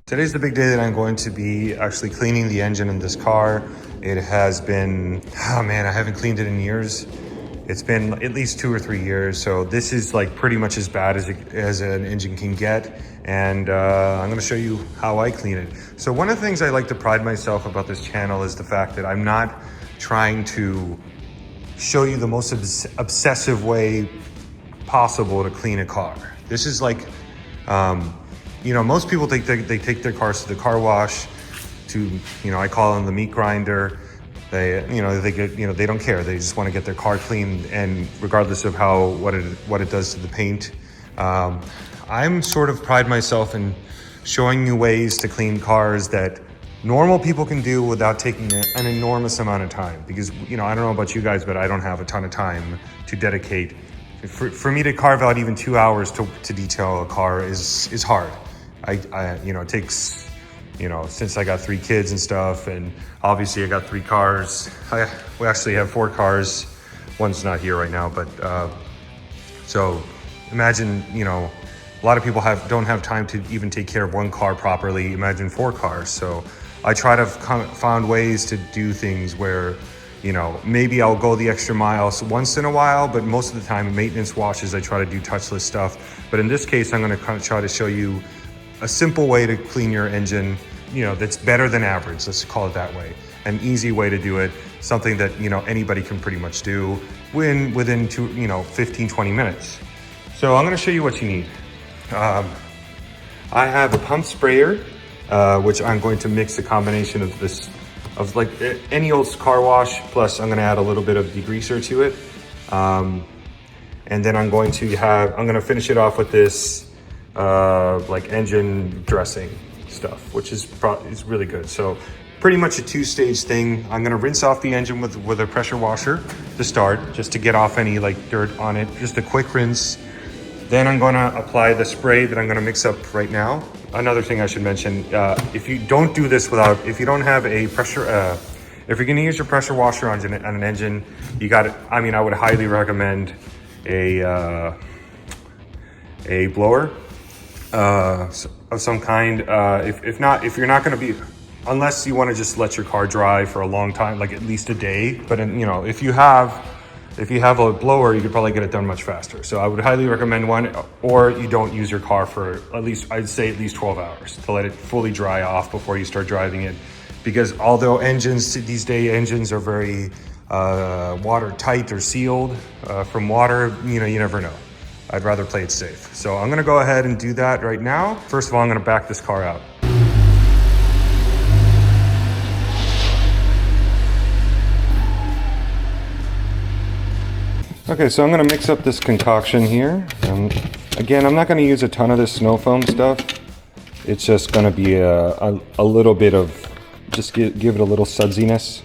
Today's the big day that I'm going to be actually cleaning the engine in this car. It has been, oh man, I haven't cleaned it in years. It's been at least 2 or 3 years. So this is like pretty much as bad as an engine can get. And I'm gonna show you how I clean it. So one of the things I like to pride myself about this channel is the fact that I'm not trying to show you the most obsessive way possible to clean a car. This is like, you know, most people think they take their cars to the car wash, to, you know, I call them the meat grinder. They don't care. They just want to get their car clean, and regardless of what it does to the paint. I'm sort of pride myself in showing you ways to clean cars that normal people can do without taking an enormous amount of time. Because, you know, I don't know about you guys, but I don't have a ton of time to dedicate. For me to carve out even 2 hours to detail a car is hard. You know, it takes, you know, since I got 3 kids and stuff, and obviously I got 3 cars. We actually have 4 cars. One's not here right now, but so imagine, you know, a lot of people don't have time to even take care of 1 car properly. Imagine 4 cars. So I try to find ways to do things where, you know, maybe I'll go the extra mile once in a while, but most of the time in maintenance washes, I try to do touchless stuff. But in this case, I'm gonna kind of try to show you a simple way to clean your engine, you know, that's better than average, let's call it that way. An easy way to do it, something that, you know, anybody can pretty much do within 15, 20 minutes. So I'm gonna show you what you need. I have a pump sprayer, which I'm going to mix a combination of this, of like any old car wash, plus I'm gonna add a little bit of degreaser to it. And then I'm gonna finish it off with this like engine dressing stuff, which is really good. So pretty much a 2-stage thing. I'm gonna rinse off the engine with a pressure washer to start, just to get off any like dirt on it, just a quick rinse. Then I'm gonna apply the spray that I'm gonna mix up right now. Another thing I should mention, if you don't do this if you don't have a pressure, if you're gonna use your pressure washer on an engine, I would highly recommend a blower of some kind. If you're not gonna be, unless you wanna just let your car dry for a long time, like at least a day, but you know, if you have a blower, you could probably get it done much faster. So I would highly recommend one, or you don't use your car for I'd say at least 12 hours to let it fully dry off before you start driving it. Because although these days engines are very watertight or sealed from water, you know, you never know. I'd rather play it safe. So I'm gonna go ahead and do that right now. First of all, I'm gonna back this car out. Okay, so I'm gonna mix up this concoction here. Again, I'm not gonna use a ton of this snow foam stuff. It's just gonna be a little bit of, just give it a little sudsiness.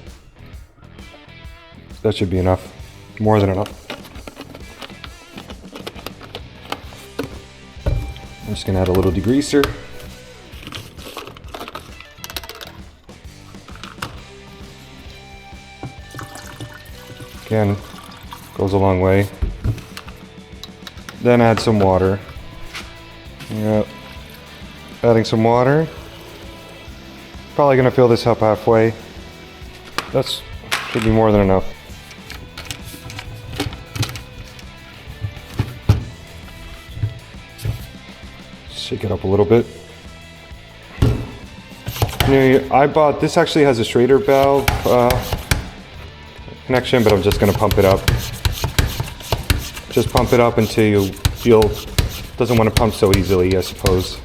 That should be enough, more than enough. I'm just gonna add a little degreaser. Again, goes a long way. Then add some water. Yep. Adding some water. Probably gonna fill this up halfway. That should be more than enough. Shake it up a little bit. I bought, this actually has a Schrader valve connection, but I'm just gonna pump it up. Just pump it up until you feel, doesn't want to pump so easily, I suppose.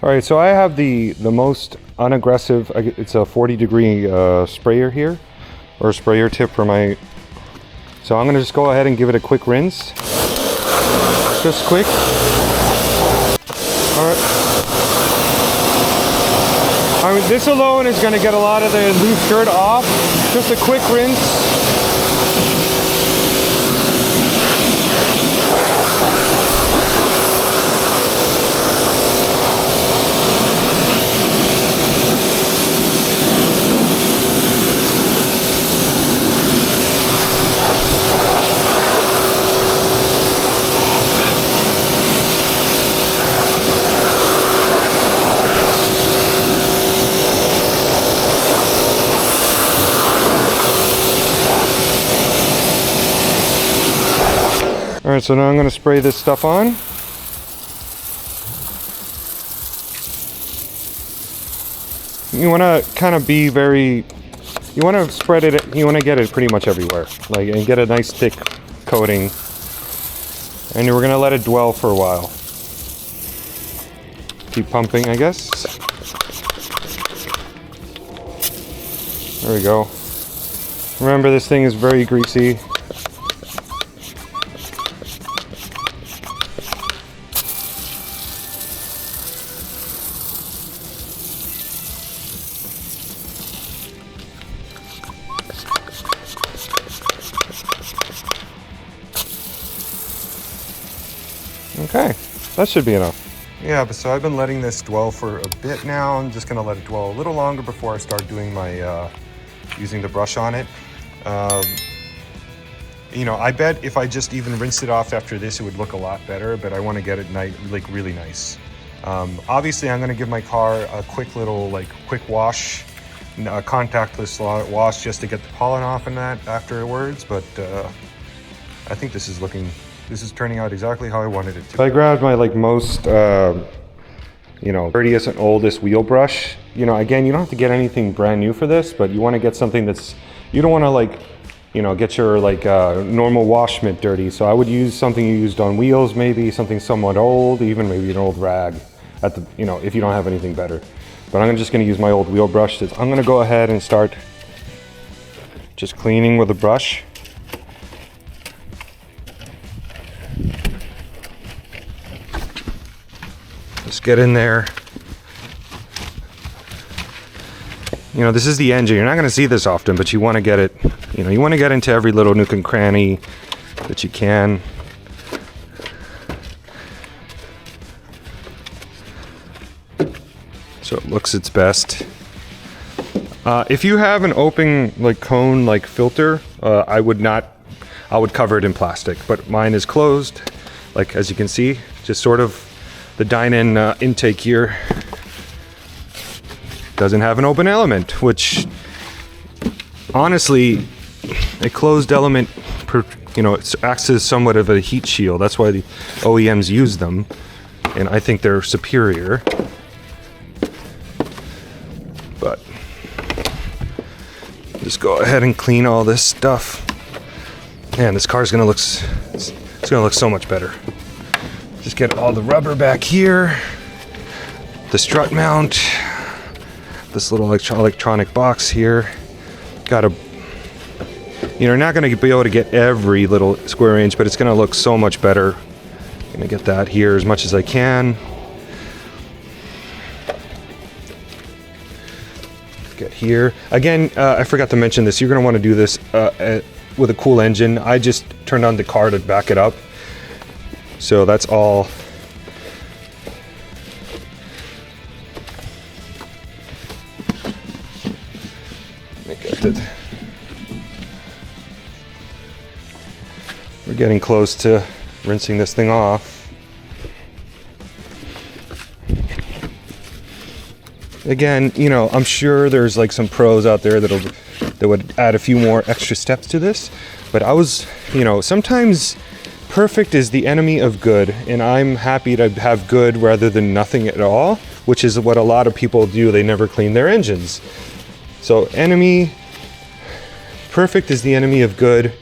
All right, so I have the most unaggressive, it's a 40-degree sprayer here, or sprayer tip for my, so I'm gonna just go ahead and give it a quick rinse. Just quick. All right. I mean, this alone is gonna get a lot of the loose dirt off. Just a quick rinse. right, so now I'm gonna spray this stuff on. You wanna kind of be very, you wanna spread it, you wanna get it pretty much everywhere. Like, and get a nice thick coating. And we're gonna let it dwell for a while. Keep pumping, I guess. There we go. Remember, this thing is very greasy. Okay, that should be enough. Yeah, but so I've been letting this dwell for a bit now. I'm just gonna let it dwell a little longer before I start doing my, using the brush on it. You know, I bet if I just even rinsed it off after this, it would look a lot better, but I wanna get it like really nice. Obviously, I'm gonna give my car a quick little, quick wash, a contactless wash just to get the pollen off and that afterwards, but I think this is turning out exactly how I wanted it to. I grabbed my most, you know, dirtiest and oldest wheel brush. You know, again, you don't have to get anything brand new for this, but you want to get something that's, you don't want to you know, get your normal wash mitt dirty. So I would use something you used on wheels, maybe something somewhat old, even maybe an old rag at the, you know, if you don't have anything better. But I'm just going to use my old wheel brush. I'm going to go ahead and start just cleaning with a brush. Just get in there. You know, this is the engine. You're not going to see this often, but you want to get it, you know, you want to get into every little nook and cranny that you can. So it looks its best. If you have an open cone filter, I would cover it in plastic, but mine is closed. As you can see, just sort of the dine-in intake here doesn't have an open element, which honestly, a closed element, you know, it acts as somewhat of a heat shield. That's why the OEMs use them, and I think they're superior. But just go ahead and clean all this stuff. Man, this car's gonna look, it's gonna look so much better. Just get all the rubber back here, the strut mount, this little electronic box here. Gotta, you're not gonna be able to get every little square inch, but it's gonna look so much better. I'm gonna get that here as much as I can. Get here. Again, I forgot to mention this. You're gonna wanna do this with a cool engine. I just turned on the car to back it up. So that's all. We're getting close to rinsing this thing off. Again, you know, I'm sure there's some pros out there that would add a few more extra steps to this, but I was, you know, sometimes perfect is the enemy of good, and I'm happy to have good rather than nothing at all, which is what a lot of people do. They never clean their engines. So perfect is the enemy of good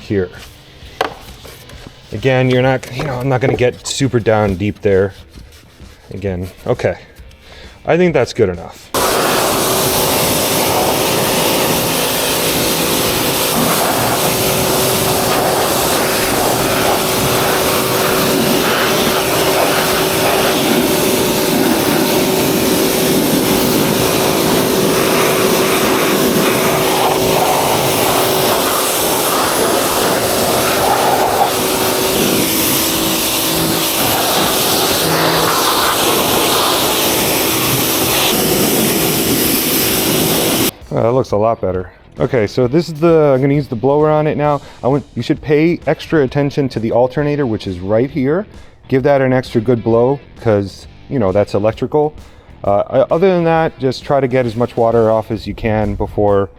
here. Again, you're not, you know, I'm not going to get super down deep there. Again, okay. I think that's good enough. That looks a lot better. Okay, so this is I'm gonna use the blower on it now. You should pay extra attention to the alternator, which is right here. Give that an extra good blow, because, you know, that's electrical. Other than that, just try to get as much water off as you can before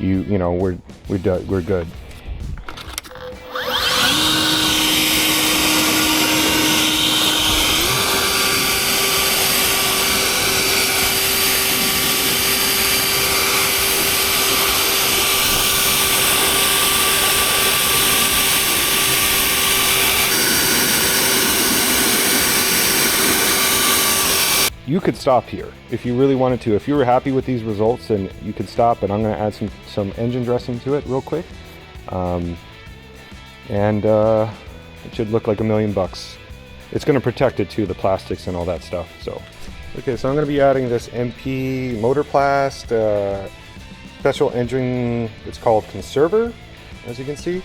we're good. you could stop here if you really wanted to. If you were happy with these results, then you could stop, and I'm going to add some engine dressing to it real quick. It should look like $1,000,000. It's going to protect it too, the plastics and all that stuff. So, okay, so I'm going to be adding this MP Motorplast special engine. It's called Conserver, as you can see,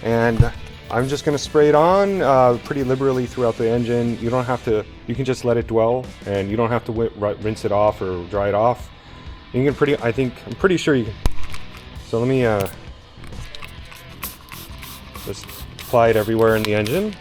and I'm just going to spray it on pretty liberally throughout the engine. You don't have to. You can just let it dwell, and you don't have to rinse it off or dry it off. You can I'm pretty sure you can. So let me just apply it everywhere in the engine.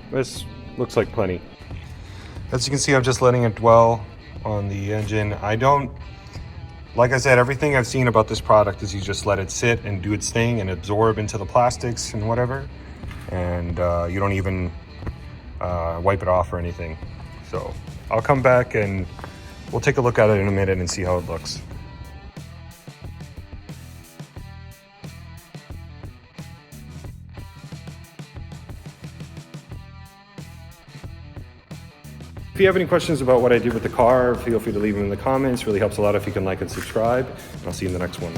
This looks like plenty. As you can see, I'm just letting it dwell on the engine. Like I said, everything I've seen about this product is you just let it sit and do its thing and absorb into the plastics and whatever. And you don't even wipe it off or anything. So I'll come back and we'll take a look at it in a minute and see how it looks. If you have any questions about what I did with the car, feel free to leave them in the comments. It really helps a lot if you can like and subscribe. And I'll see you in the next one.